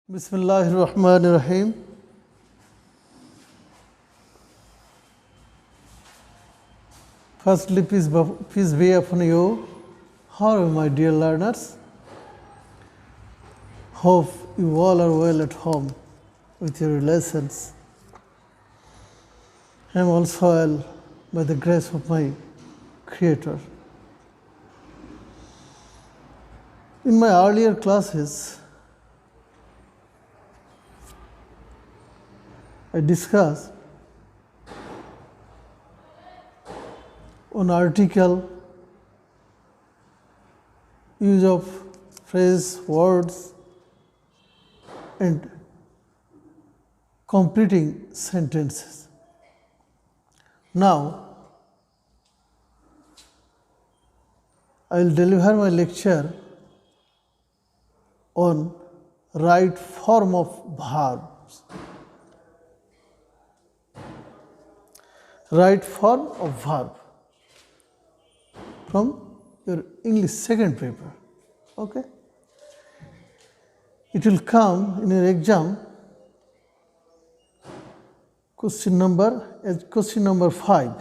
Bismillahirrahmanirrahim. Firstly, peace be upon you. How are you, my dear learners? Hope you all are well at home with your relations. I am also well by the grace of my Creator. In my earlier classes, I discussed on article, use of phrase, words, and completing sentences. Now, I will deliver my lecture on right form of verbs. Right form of verb from your English second paper. Okay? It will come in your exam question number 5.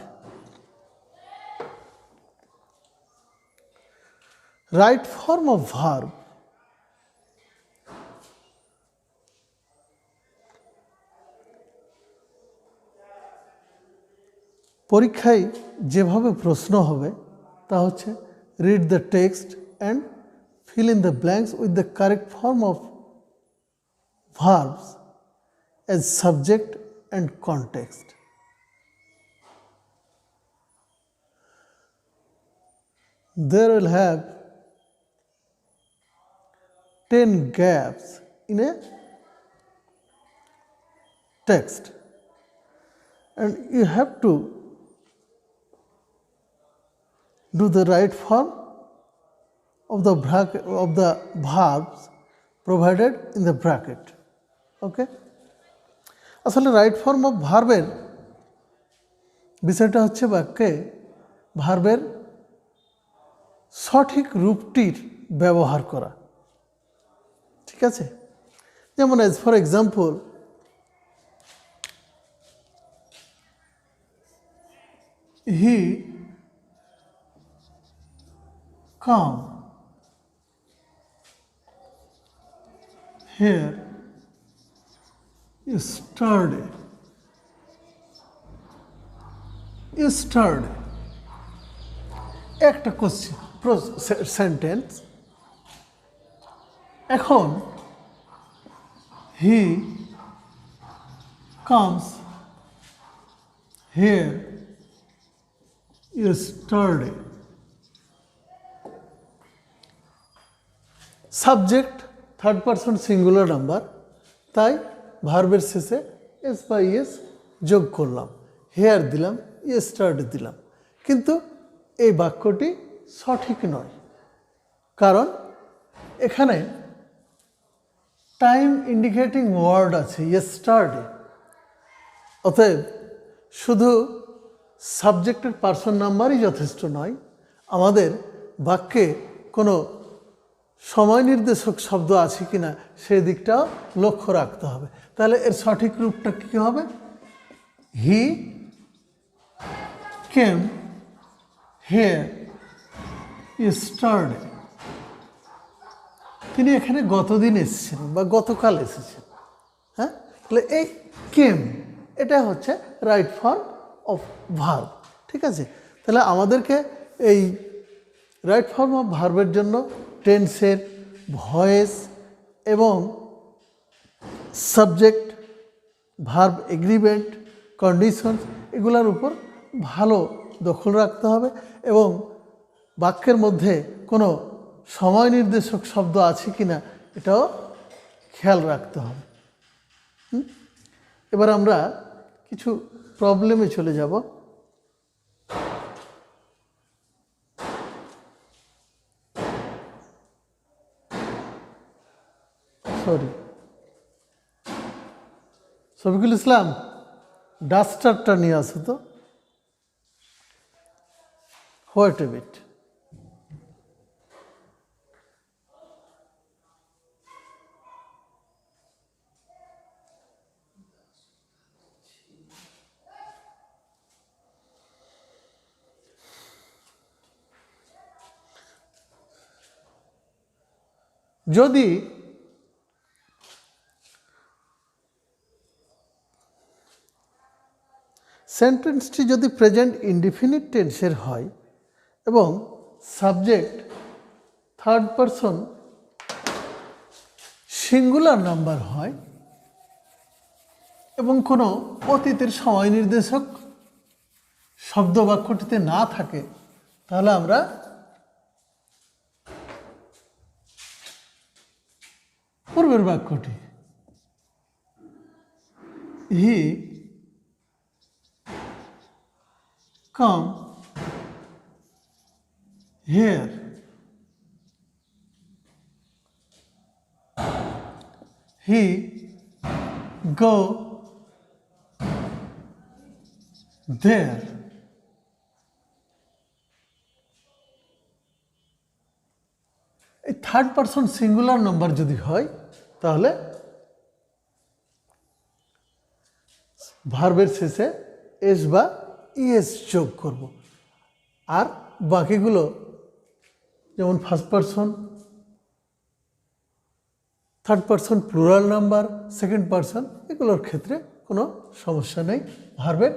Right form of verb. পরীক্ষায় যেভাবে প্রশ্ন হবে তা হচ্ছে read the text and fill in the blanks with the correct form of verbs as subject and context. There will have 10 gaps in a text, and you have to do the right form of the verbs provided in the bracket. Okay? আসলে right form of ভার্বের বিষয়টা হচ্ছে বাক্যে ভার্বের সঠিক রূপটির ব্যবহার করা। ঠিক আছে? যেমন as for example, he come here yesterday. একটা কোশ্চেন সেন্টেন্স। এখন he comes here yesterday. Subject third person singular number, তাই ভার্বের শেষে এস বা ইয়েস যোগ করলাম, হেয়ার দিলাম, ইয়েস্টারডে দিলাম। কিন্তু এই বাক্যটি সঠিক নয়, কারণ এখানে টাইম ইন্ডিকেটিং ওয়ার্ড আছে ইয়েস্টারডে। অতএব শুধু সাবজেক্টের পারসন নাম্বারই যথেষ্ট নয়, আমাদের বাক্যে কোনো সময় নির্দেশক শব্দ আছে কিনা সেই দিকটাও লক্ষ্য রাখতে হবে। তাহলে এর সঠিক রূপটা কী হবে? He came here yesterday. তিনি এখানে গতদিন এসেছেন বা গতকাল এসেছেন। হ্যাঁ, তাহলে এই কেম এটা হচ্ছে রাইট ফর্ম অফ ভার্ব। ঠিক আছে? তাহলে আমাদেরকে এই রাইট ফর্ম অফ ভার্বের জন্য টেন্সের, ভয়েস এবং সাবজেক্ট, ভার্ব এগ্রিমেন্ট, কন্ডিশনস এগুলোর উপর ভালো দখল রাখতে হবে এবং বাক্যের মধ্যে কোনো সময় নির্দেশক শব্দ আছে কি না এটাও খেয়াল রাখতে হবে। এবার আমরা কিছু প্রবলেমে চলে যাব। শফিকুল ইসলাম, ডাস্টারটা নিয়ে আসো তো। What a bit. যদি সেন্টেন্সটি যদি প্রেজেন্ট ইনডিফিনিট টেন্সের হয় এবং subject third person singular number হয় এবং কোনো অতীতের সময় নির্দেশক শব্দ বাক্যটিতে না থাকে, তাহলে আমরা পূর্বের বাক্যটি he come here, he go there, এই থার্ড পারসন সিঙ্গুলার নাম্বার যদি হয় তাহলে ভার্বের শেষে এস বা ইএস যোগ করব। আর বাকিগুলো যেমন first person, third person plural number, second person, এগুলোর ক্ষেত্রে কোনো সমস্যা নেই, ভার্বের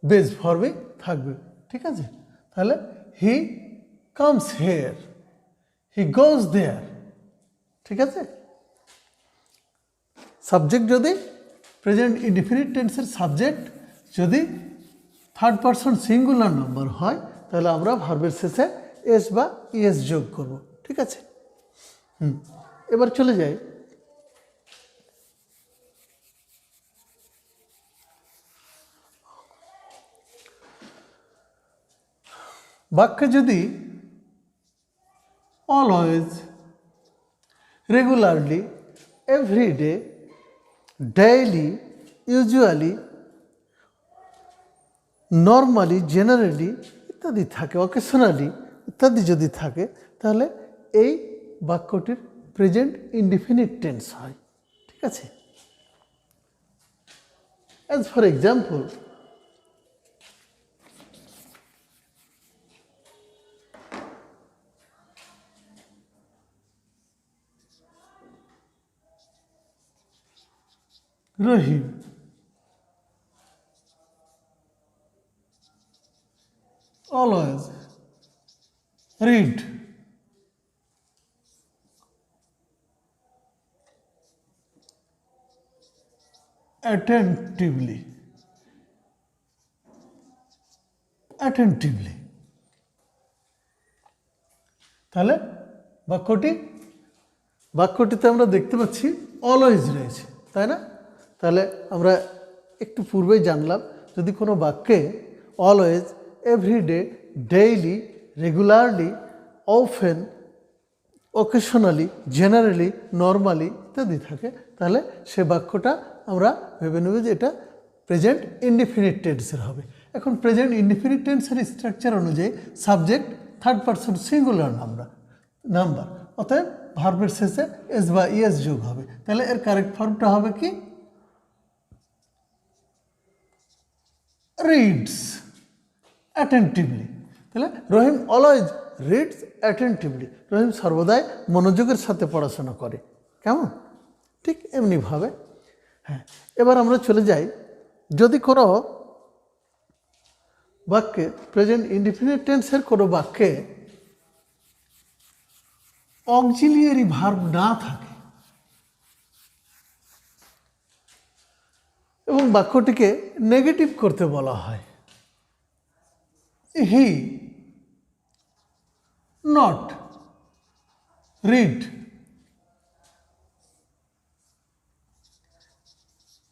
বেস ফর্মে থাকবে। ঠিক আছে, তাহলে হি কামস হেয়ার, হি গোজ দেয়ার। ঠিক আছে, সাবজেক্ট যদি প্রেজেন্ট ইনডিফিনিট টেন্সের সাবজেক্ট যদি থার্ড পারসন সিঙ্গুলার নাম্বার হয় তাহলে আমরা ভার্বের শেষে এস বা ইএস যোগ করব। ঠিক আছে, এবার চলে যাই বাক্যে যদি always, regularly, everyday, daily, usually, normally, generally ইত্যাদি থাকে, অকেশনালি ইত্যাদি যদি থাকে তাহলে এই বাক্যটির প্রেজেন্ট ইনডিফিনিট টেন্স হয়। ঠিক আছে, as for example, Rahim always read attentively, তাহলে বাক্যটিতে আমরা দেখতে পাচ্ছি অলওয়েজ রয়েছে, তাই না? তাহলে আমরা একটু পূর্বেই জানলাম যদি কোনো বাক্যে always, everyday, daily, regularly, often, occasionally, generally, normally ইত্যাদি থাকে তাহলে সে বাক্যটা আমরা ভেবে নেব যে এটা প্রেজেন্ট ইনডিফিনিট টেন্সের হবে। এখন প্রেজেন্ট ইনডিফিনিট টেন্সের স্ট্রাকচার অনুযায়ী subject third person singular number, অতএব ভার্বের শেষে এস বা ইএস যোগ হবে। তাহলে এর কারেক্ট ফর্মটা হবে কি? Reads attentively. তাহলে রহিম অলওয়েজ রিডস অ্যাটেন্টিভলি, রহিম সর্বদাই মনোযোগের সাথে পড়াশোনা করে। কেমন? ঠিক এমনিভাবে। হ্যাঁ, এবার আমরা চলে যাই, যদি কোনো বাক্যে প্রেজেন্ট ইনডিফিনিট টেন্সের কোনো বাক্যে অক্সিলিয়ারি ভার্ব না থাকে এবং বাক্যটিকে নেগেটিভ করতে বলা হয়, he not read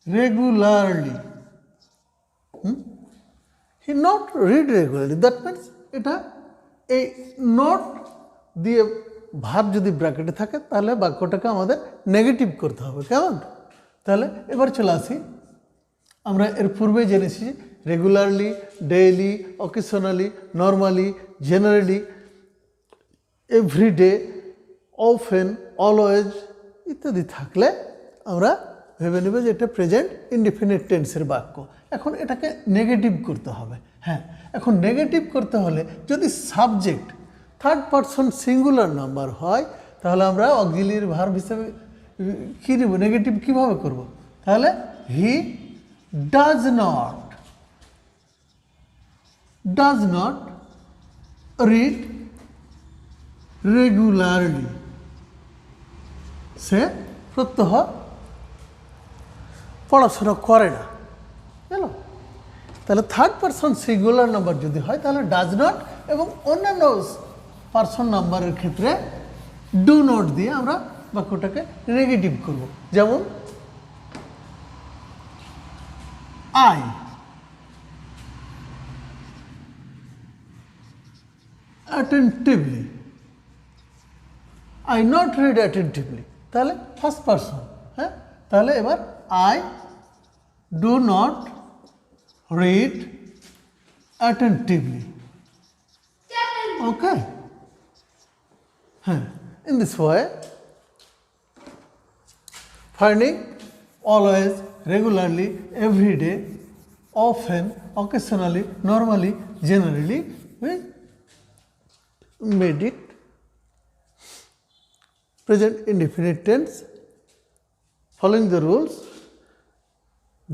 regularly, he not read regularly, that means এটা এই নট দিয়ে ভার্ব যদি ব্র্যাকেটে থাকে তাহলে বাক্যটাকে আমাদের নেগেটিভ করতে হবে। কেমন? তাহলে এবার চলে আসি, আমরা এর পূর্বে জেনেছি regularly, daily, occasionally, normally, generally, everyday, often, always ইত্যাদি থাকলে আমরা ভেবে নেব যে এটা প্রেজেন্ট ইনডিফিনিট টেন্সের বাক্য। এখন এটাকে নেগেটিভ করতে হবে। হ্যাঁ, এখন নেগেটিভ করতে হলে যদি subject third person singular number হয় তাহলে আমরা অক্সিলিয়ারি ভার্ব হিসেবে কী নেব, নেগেটিভ কীভাবে করব? তাহলে he does not read regularly. সে প্রত্যহ পড়াশোনা করে না, বুঝলো? তাহলে থার্ড পারসন সিঙ্গুলার নাম্বার যদি হয় তাহলে ডাজ নট, এবং অন্যান্য পারসন নাম্বারের ক্ষেত্রে ডু নট দিয়ে আমরা বাক্যটাকে নেগেটিভ করব। যেমন I attentively, I not read attentively, তাহলে ফার্স্ট পারসন। হ্যাঁ, তাহলে এবার I do not read attentively. Okay? In this way, finding always, regularly, every day, often, occasionally, normally, generally, we made it present indefinite tense, following the rules.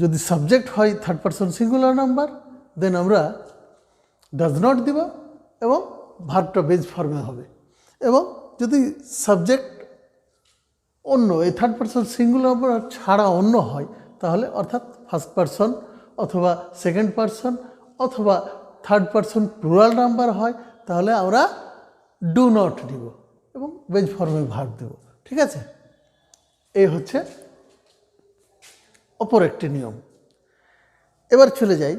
যদি subject হয় third person singular number, দেন আমরা does not দিব এবং ভার্বটা base ফর্মে হবে। এবং যদি subject অন্য, এই থার্ড পারসন সিঙ্গুলার নাম্বার ছাড়া অন্য হয় তাহলে, অর্থাৎ ফার্স্ট পারসন অথবা সেকেন্ড পারসন অথবা থার্ড পারসন প্লুরাল নাম্বার হয়, তাহলে আমরা ডু নট দিব এবং বেজ ফর্মে ভার্ব দেব। ঠিক আছে? এই হচ্ছে অপর একটি নিয়ম। এবার চলে যাই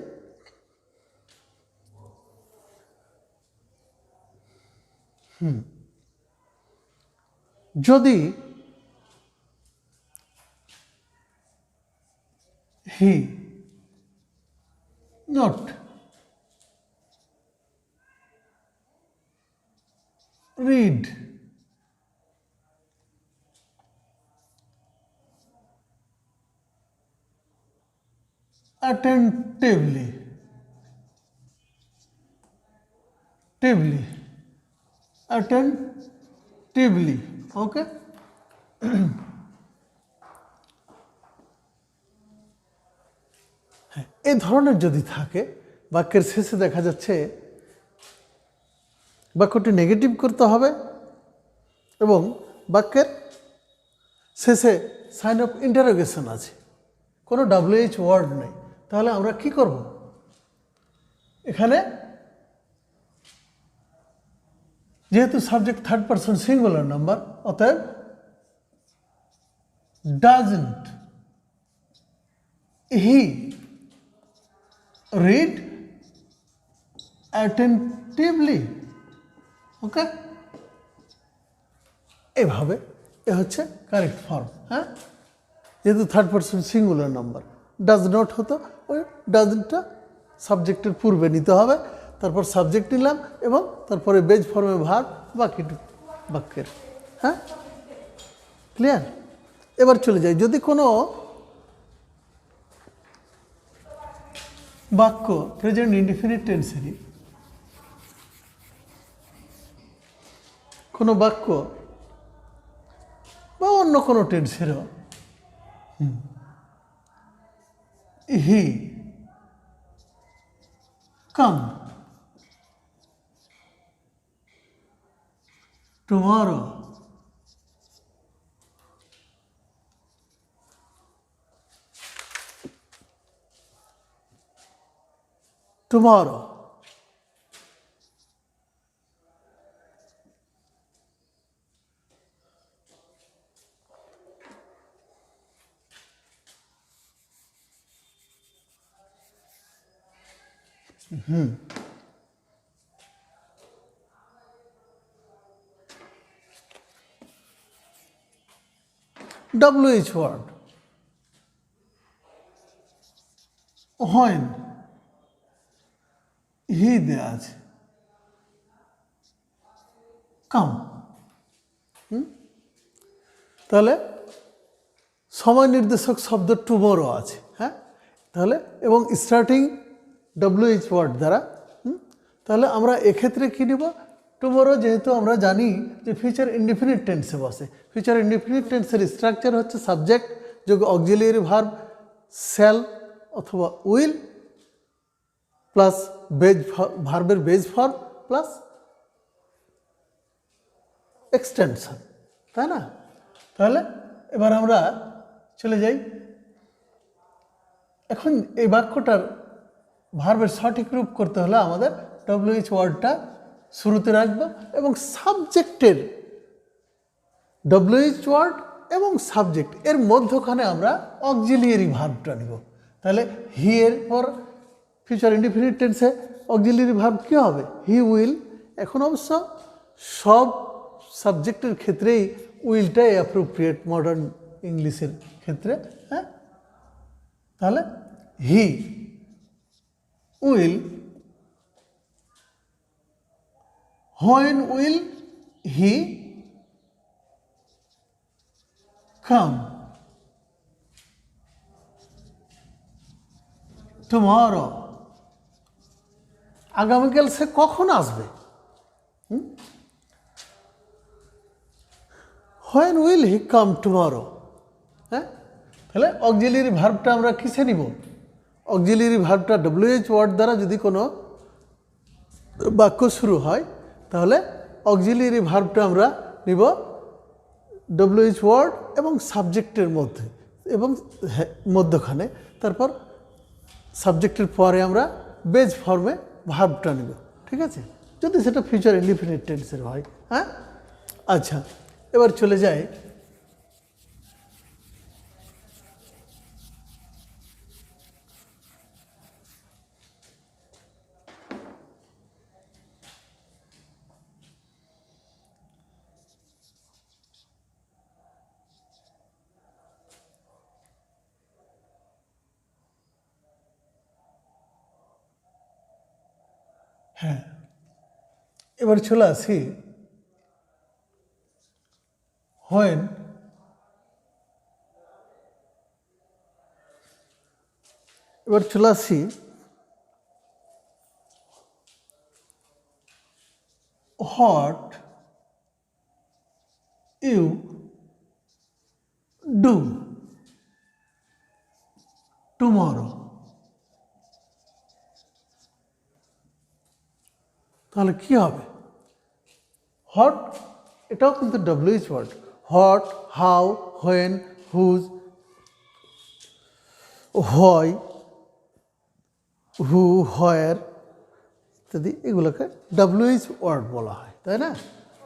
যদি he not read attentively, okay? এই ধরনের যদি থাকে, বাক্যের শেষে দেখা যাচ্ছে বাক্যটি নেগেটিভ করতে হবে এবং বাক্যের শেষে সাইন অফ ইন্টারোগেশন আছে, কোনো WH ওয়ার্ড নেই, তাহলে আমরা কি করব? এখানে যেহেতু subject third person singular number, অতএব ডাজন্ট হি রিড অ্যাটেন্টিভলি। ওকে, এভাবে এ হচ্ছে কারেক্ট ফর্ম। হ্যাঁ, যেহেতু third person singular number, does not হতো, ওই ডাজটা সাবজেক্টের পূর্বে নিতে হবে, তারপর সাবজেক্ট নিলাম এবং তারপরে বেজ ফর্মে ভার্ব বাকিটুকু বাক্যের। হ্যাঁ, ক্লিয়ার? এবার চলে যাই, যদি কোনো বাক্য প্রেজেন্ট ইনডিফিনিট টেন্সেরই কোনো বাক্য বা অন্য কোনো টেন্সেরও he come tomorrow, tomorrow, WH word, when he দেয়া আছে, কাম। তাহলে সময় নির্দেশক শব্দ টুমরো আছে। হ্যাঁ, তাহলে এবং স্টার্টিং WH ওয়ার্ড দ্বারা, তাহলে আমরা এক্ষেত্রে কী নেব? টুমোরো যেহেতু আমরা জানি যে ফিউচার ইনডিফিনিট টেন্সে বসে, ফিউচার ইনডিফিনিট টেন্সের স্ট্রাকচার হচ্ছে সাবজেক্ট যোগ অক্সিলিয়ারি ভার্ব শ্যাল অথবা উইল প্লাস বেজ ভার্বের বেজ ফর্ম প্লাস এক্সটেনশন, তাই না? তাহলে এবার আমরা চলে যাই, এখন এই বাক্যটার ভার্বের সঠিক রূপ করতে হলে আমাদের ডব্লিউএইচ ওয়ার্ডটা শুরুতে রাখবো এবং সাবজেক্টের ডব্লিউএইচ ওয়ার্ড এবং সাবজেক্ট এর মধ্যখানে আমরা অক্সিলিয়ারি ভার্বটা নিব। তাহলে হি এর পর ফিউচার ইনডিফিনিট টেন্সে অক্সিলিয়ারি ভার্ব কী হবে? He will. এখন অবশ্য সব সাবজেক্টের ক্ষেত্রেই উইলটাই অ্যাপ্রোপ্রিয়েট মডার্ন ইংলিশের ক্ষেত্রে, হ্যাঁ? তাহলে he will, when will he come? tomorrow, আগামীকাল সে কখন আসবে? when will he come tomorrow? হ্যাঁ, তাহলে অক্সিলিয়ারি ভার্বটা আমরা কিসে নিব? অক্সিলিয়ারি ভার্বটা ডব্লিউএইচ ওয়ার্ড দ্বারা যদি কোনো বাক্য শুরু হয় তাহলে অক্সিলিয়ারি ভার্বটা আমরা নিব ডব্লিউএইচ ওয়ার্ড এবং সাবজেক্টের মধ্যে এবং মধ্যখানে, তারপর সাবজেক্টের পরে আমরা বেজ ফর্মে ভার্বটা নিব, ঠিক আছে? যদি সেটা ফিউচার ইনডিফিনিট টেন্সের হয়, হ্যাঁ? আচ্ছা, এবার চলে যায় হ্যাঁ, এবার চলে আসি when এবার চলে আসি what you do tomorrow। তাহলে কি হবে? হট এটাও কিন্তু WH word. What, how, when, whose, why, who, where ইত্যাদি এগুলোকে ডব্লিউএইচ ওয়ার্ড বলা হয়, তাই না?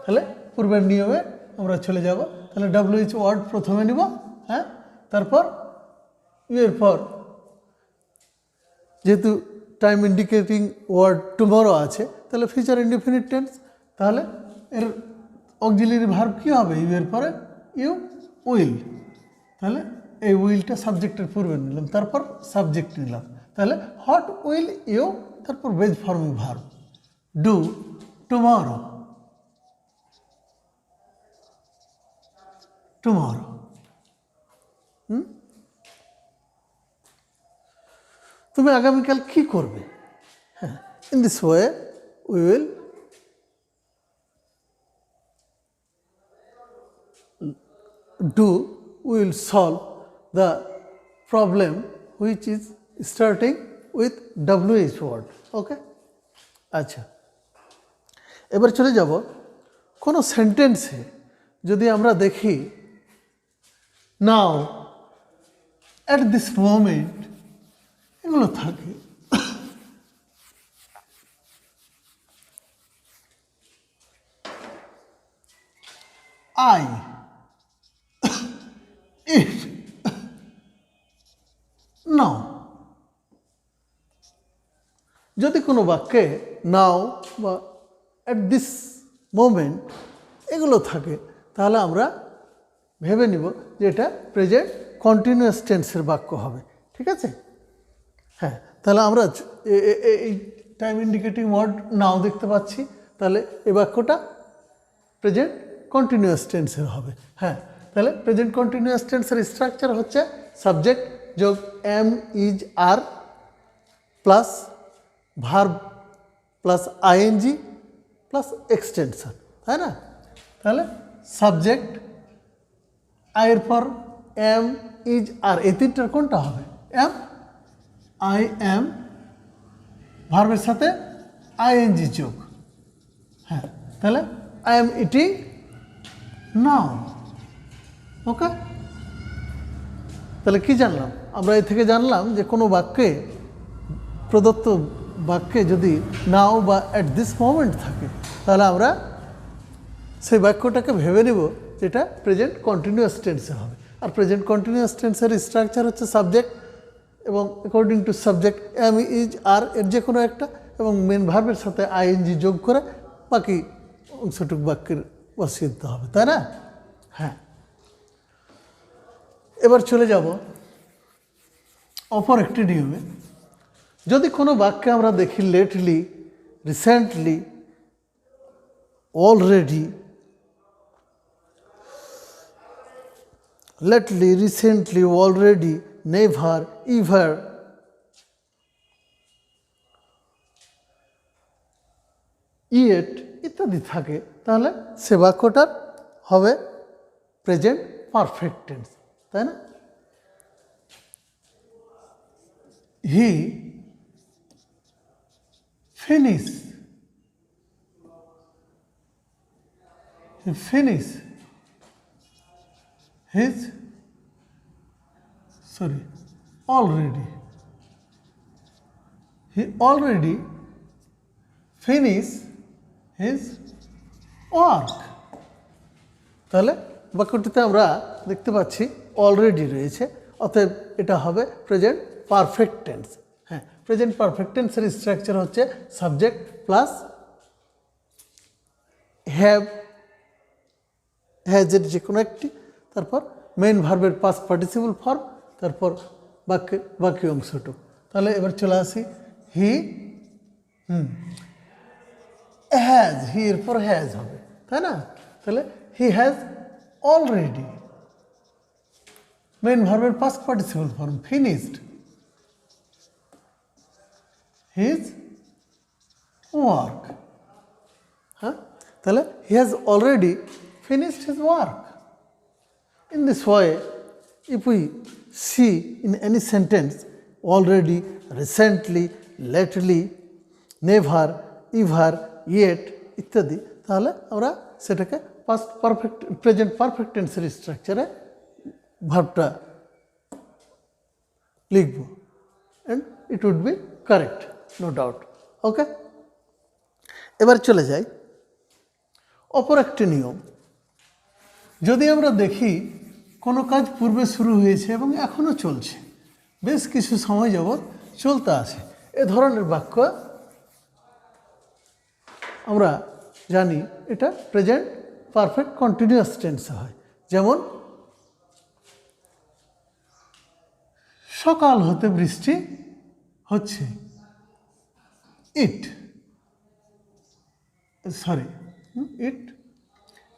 তাহলে পূর্বের নিয়মে আমরা চলে যাব। তাহলে ডব্লিউএইচ ওয়ার্ড প্রথমে নিব, হ্যাঁ? তারপর এরপর যেহেতু টাইম ইন্ডিকেটিং ওয়ার্ড টুমরো আছে তাহলে ফিউচার ইনডিফিনিট টেন্স, তাহলে এর অক্সিলিয়ারি ভার্ব কী হবে? ইউ এর পরে ইউ উইল। তাহলে এই উইলটা সাবজেক্টের পূর্বে নিলাম, তারপর সাবজেক্ট নিলাম। তাহলে হোয়াট উইল ইউ, তারপর base forming verb do tomorrow. Tomorrow, তুমি আগামীকাল কি করবে? হ্যাঁ, in this way we will we will solve the problem which is starting with WH word. Okay? আচ্ছা, এবার চলে যাব কোনো সেন্টেন্সে যদি আমরা দেখি নাও, অ্যাট দিস মোমেন্ট, এগুলো থাকে। I if নাও, যদি কোনো বাক্যে নাও বা অ্যাট দিস মোমেন্ট এগুলো থাকে তাহলে আমরা ভেবে নিব যে এটা প্রেজেন্ট কন্টিনিউয়াস টেন্সের বাক্য হবে, ঠিক আছে? হ্যাঁ, তাহলে আমরা এই টাইম ইন্ডিকেটিং ওয়ার্ড নাও দেখতে পাচ্ছি, তাহলে এই বাক্যটা প্রেজেন্ট কন্টিনিউয়াস টেন্সের হবে। হ্যাঁ, তাহলে প্রেজেন্ট কন্টিনিউয়াস টেন্সের স্ট্রাকচার হচ্ছে সাবজেক্ট যোগ am is are plus verb plus ING plus extension, তাই না? তাহলে সাবজেক্ট, আয়ের পর এম, ইজ, আর এই তিনটার কোনটা হবে? এম, আই এম, ভার্বের সাথে আইএনজি যোগ। হ্যাঁ, তাহলে আই এম ইটিং নাও। ওকে, তাহলে কি জানলাম আমরা? এ থেকে জানলাম যে কোনো বাক্যে, প্রদত্ত বাক্যে যদি নাও বা অ্যাট দিস মোমেন্ট থাকে, তাহলে আমরা সেই বাক্যটাকে ভেবে নেব যেটা প্রেজেন্ট কন্টিনিউয়াস টেন্সে হবে। আর প্রেজেন্ট কন্টিনিউয়াস টেন্সের স্ট্রাকচার হচ্ছে সাবজেক্ট এবং according to subject am, is, are এর যে কোনো একটা, এবং মেন ভার্বের সাথে আইএনজি যোগ করে বাকি অংশটুকু বাক্যের বসিয়ে দিতে হবে, তাই না? হ্যাঁ, এবার চলে যাব অপর একটি নিয়মে। যদি কোনো বাক্যে আমরা দেখি lately, recently, already, lately, recently, already, never, ever, yet ইত্যাদি থাকে, তাহলে সে বাক্যটার হবে প্রেজেন্ট পারফেক্ট টেন্স, তাই না? হি finish, his, already, he already finished his work। তাহলে বাক্যটিতে আমরা দেখতে পাচ্ছি অলরেডি রয়েছে, অতএব এটা হবে প্রেজেন্ট পারফেক্ট টেন্স। হ্যাঁ, প্রেজেন্ট পারফেক্ট টেন্সের স্ট্রাকচার হচ্ছে সাবজেক্ট প্লাস হ্যাভ, হ্যাজের যে কোনো একটি, তারপর মেইন ভার্বের পাস্ট পার্টিসিপল ফর্ম, তারপর বাকি অংশটুকু। তাহলে এবার চলে আসি হি হ্যাজ, হি এরপর হ্যাজ হবে, তাই না? তাহলে হি হ্যাজ অলরেডি, মেইন ভার্বের past participle form finished his work. হ্যাঁ, তাহলে he has already finished his work. In this way, if we see in any sentence already, recently, lately, never, ever, yet ইত্যাদি, তাহলে আমরা সেটাকে past perfect, present perfect টেন্সের স্ট্রাকচারে ভার্বটা লিখব, and it would be correct, no doubt. ওকে, এবার চলে যাই অপর একটি নিয়ম। যদি আমরা দেখি কোনো কাজ পূর্বে শুরু হয়েছে এবং এখনও চলছে, বেশ কিছু সময় যাবৎ চলতে আছে, এ ধরনের বাক্য আমরা জানি এটা প্রেজেন্ট পারফেক্ট কন্টিনিউয়াস টেন্সে হয়। যেমন সকাল হতে বৃষ্টি হচ্ছে, ইট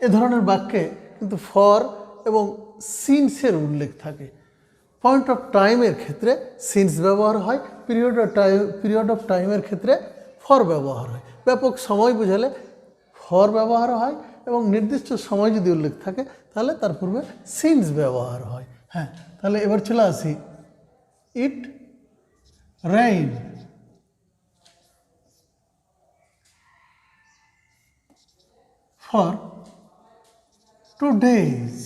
এ ধরনের বাক্যে কিন্তু ফর এবং সিন্সের উল্লেখ থাকে। পয়েন্ট অফ টাইমের ক্ষেত্রে সিন্স ব্যবহার হয়, পিরিয়ড অফ টাইমের ক্ষেত্রে ফর ব্যবহার হয়। ব্যাপক সময় বোঝালে ফর ব্যবহার হয়, এবং নির্দিষ্ট সময় যদি উল্লেখ থাকে তাহলে তার পূর্বে সিন্স ব্যবহার হয়। হ্যাঁ, তাহলে এবার চলে আসি ইট রেইন, ফর 2 days,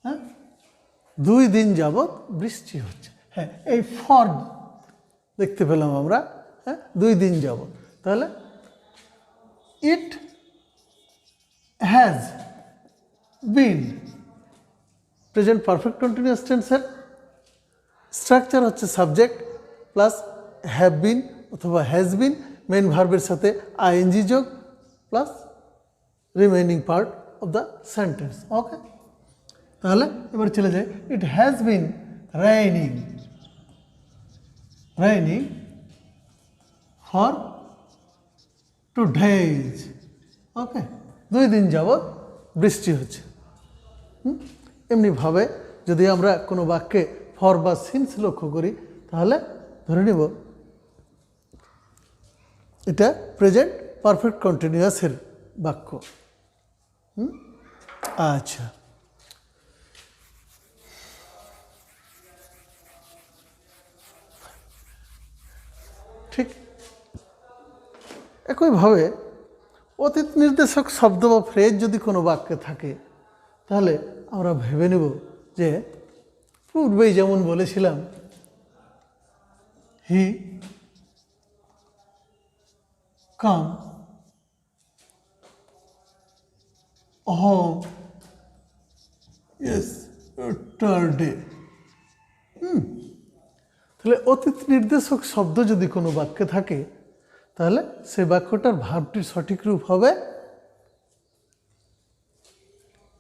হ্যাঁ, 2 দিন যাবৎ বৃষ্টি হচ্ছে। হ্যাঁ, এই ফর দেখতে পেলাম আমরা, হ্যাঁ, 2 দিন যাবৎ। তাহলে it has been, present perfect continuous টেন্সের স্ট্রাকচার হচ্ছে সাবজেক্ট প্লাস হ্যাভ বিন অথবা হ্যাজ বিন, মেইন ভার্বের সাথে আইএনজি যোগ plus remaining part of the sentence. Okay, তাহলে এবার চলে যাই it has been raining for 2 days. ওকে, 2 দিন যাবৎ বৃষ্টি হচ্ছে। এমনিভাবে যদি আমরা কোনো বাক্যে ফর বা সিন্স লক্ষ্য করি তাহলে ধরে নেব এটা প্রেজেন্ট পারফেক্ট কন্টিনিউয়াসের বাক্য। আচ্ছা, ঠিক একইভাবে অতীত নির্দেশক শব্দ বা ফ্রেজ যদি কোনো বাক্যে থাকে তাহলে আমরা ভেবে নেব যে পূর্বেই যেমন বলেছিলাম, হি কাম হোম ইয়েস্টারডে। তাহলে অতীত নির্দেশক শব্দ যদি কোনো বাক্যে থাকে তাহলে সেই বাক্যটার ভার্বটির সঠিক রূপ হবে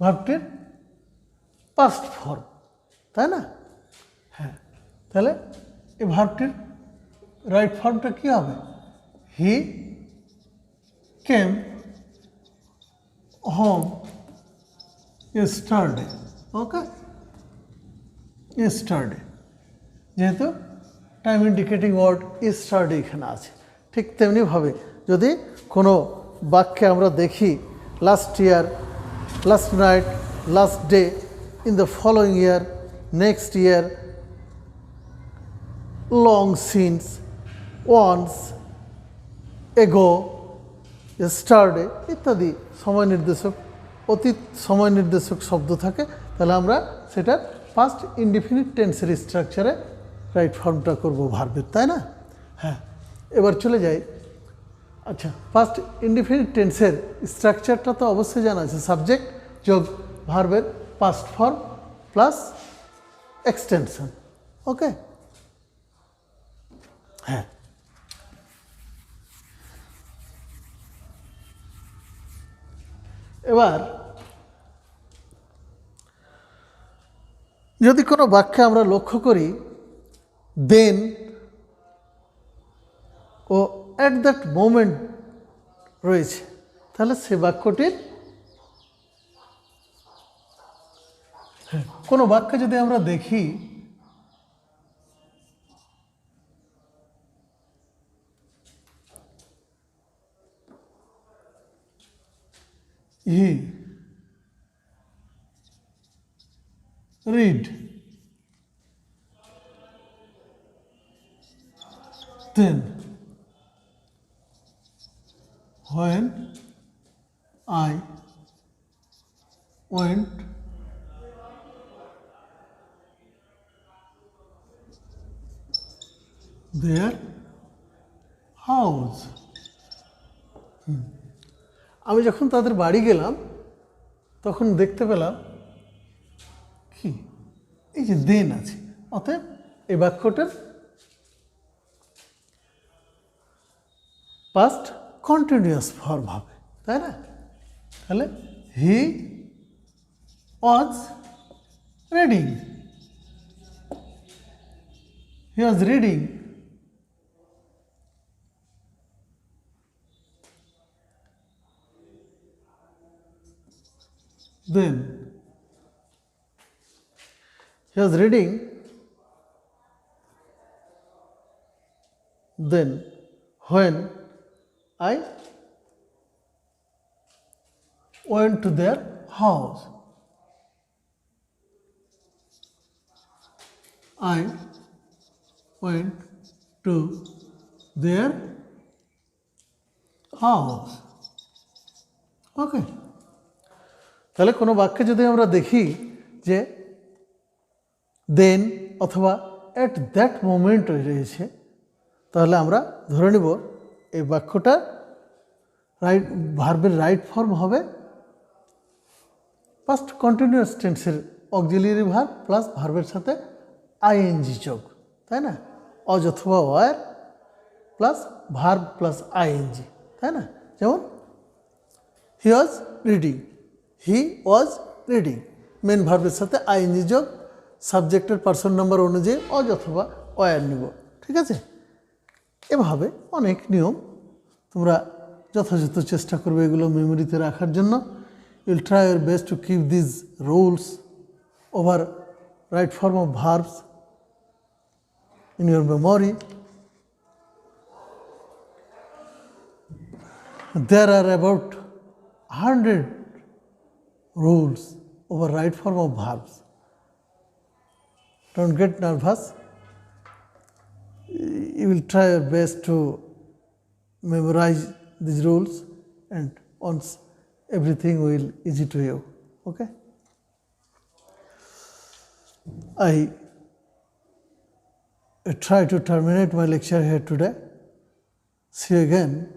ভার্বটির পাস্ট ফর্ম, তাই না? হ্যাঁ, তাহলে এই ভার্বটির রাইট ফর্মটা কী হবে? He came home yesterday. Okay, yesterday, যেহেতু টাইম ইন্ডিকেটিং ওয়ার্ড ইয়েস্টারডে এখানে আছে। ঠিক তেমনিভাবে যদি কোনো বাক্যে আমরা দেখি last year, last night, last day, in the following year, next year, long since, once, ago, yesterday ইত্যাদি সময় নির্দেশক, অতীত সময় নির্দেশক শব্দ থাকে, তাহলে আমরা সেটার পাস্ট ইনডিফিনিট টেন্সের স্ট্রাকচারে রাইট ফর্মটা করবো ভার্বের, তাই না? হ্যাঁ, এবার চলে যাই। আচ্ছা, পাস্ট ইনডিফিনিট টেন্সের স্ট্রাকচারটা তো অবশ্যই জানা আছে, সাবজেক্ট যোগ ভার্বের পাস্ট ফর্ম প্লাস এক্সটেনশন। ওকে, হ্যাঁ, এবার যদি কোনো বাক্যে আমরা লক্ষ্য করি দেন ও অ্যাট দ্যাট মোমেন্ট রয়েছে, তাহলে সে বাক্যটির কোনো বাক্যে যদি আমরা দেখি হি read, then when I went their house, আমি যখন তাদের বাড়ি গেলাম তখন দেখতে পেলাম কি এই যে দেন আছে, অতএব এই বাক্যটার পাস্ট কন্টিনিউয়াস ফর্ম হবে, তাই না? তাহলে he was reading, he was reading, then he was reading, then when I went to their house, I went to their house. ওকে, তাহলে কোনো বাক্যে যদি আমরা দেখি যে দেন অথবা অ্যাট দ্যাট মোমেন্ট রয়েছে, তাহলে আমরা ধরে নেব এই বাক্যটা রাইট ভার্বের রাইট ফর্ম হবে পাস্ট কন্টিনিউয়াস টেন্সের অক্সিলিয়ারি ভার্ব প্লাস ভার্বের সাথে আইএনজি যোগ, তাই না? অজ অথবা were plus verb plus ING, তাই না? যেমন he was reading, he was reading, main ভার্বের সাথে আইএনজি যোগ, সাবজেক্টের পার্সন নাম্বার অনুযায়ী অজ অথবা ওয়ার নেব, ঠিক আছে? এভাবে অনেক নিয়ম, তোমরা যথাযথ চেষ্টা করবে এগুলো মেমোরিতে রাখার জন্য। You'll try your best to keep these rules over right form of verbs in your memory. There are about 100 rules over right form of verbs. Don't get nervous. You will try your best to memorize these rules, and once everything will easy to you. Okay? I try to terminate my lecture here today. See you again.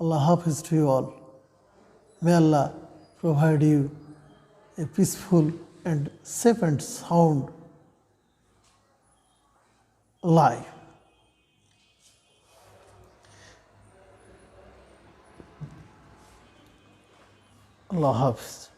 Allah Hafiz to you all. May Allah provide you a peaceful and safe and sound life. Allah Hafiz.